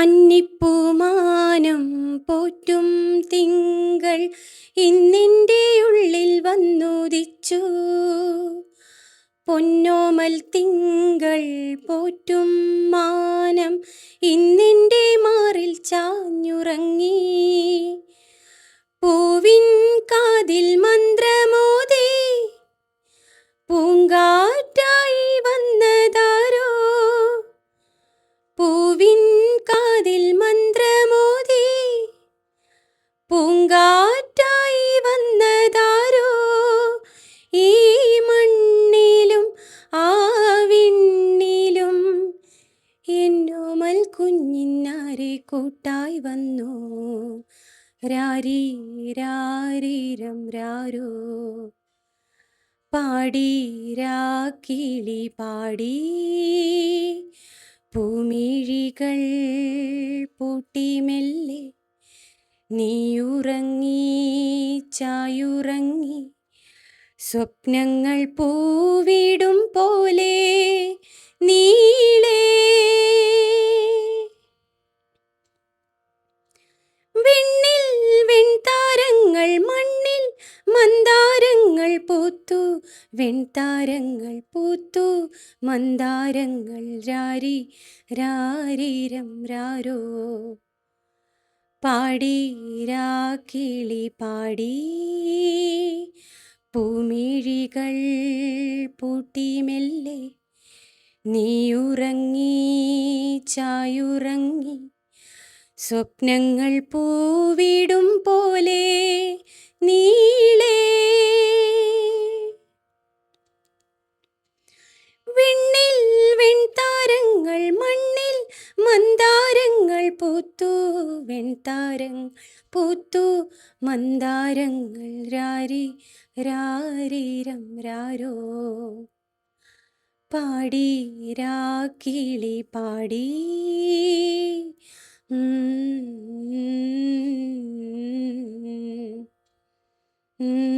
കന്നിപ്പൂമാനം പോറ്റും തിങ്കൾ ഇന്നെൻ്റെ ഉള്ളിൽ വന്നുദിച്ചു. പൊന്നോമൽ തിങ്കൾ പോറ്റും മാനം ഇന്നെൻ്റെ മാറിൽ ചാഞ്ഞുറങ്ങി. പൂവിൻ കാതിൽ മന്ത്രമോതി പൂങ്കാറ്റായി വന്നതാരോ. പൂവിൻ കാതിൽ മന്ത്രമോതി പൂങ്കാറ്റായി വന്നതാരോ. ഈ മണ്ണിലും ആ വിണ്ണിലും എന്നോമൽ കുഞ്ഞിനാരെ കൂട്ടായി വന്നു. രാരീ രാരീരം രാരോ. പാടി രാക്കിളി പാടി പൂമിഴികൾ പൂട്ടി മെല്ലെ നീയുറങ്ങി ചായുറങ്ങി. സ്വപ്നങ്ങൾ പൂവിടും പോലെ നീളേ. വിണ്ണിൽ വെൺതാരങ്ങൾ മണ്ണിൽ മന്ദാരങ്ങൾ പൂത്തു. വെൺതാരങ്ങൾ പൂത്തു മന്ദാരങ്ങൾ രാരി രാരീരം രാരോ. പാടി രാക്കിളി പാടി പൂമിഴികൾ പൂട്ടി മെല്ലെ നീയുറങ്ങി ചായുറങ്ങി. സ്വപ്നങ്ങൾ പൂവിടും പോലെ നീളേ. വിണ്ണിൽ വെൺതാരങ്ങൾ മണ്ണിൽ മന്ദാരങ്ങൾ പൂത്തു. വെൺതാരങ്ങൾ പൂത്തു മന്ദാരങ്ങൾ രാരി രാരീരം രാരോ. പാടി രാക്കിളി പാടി. mm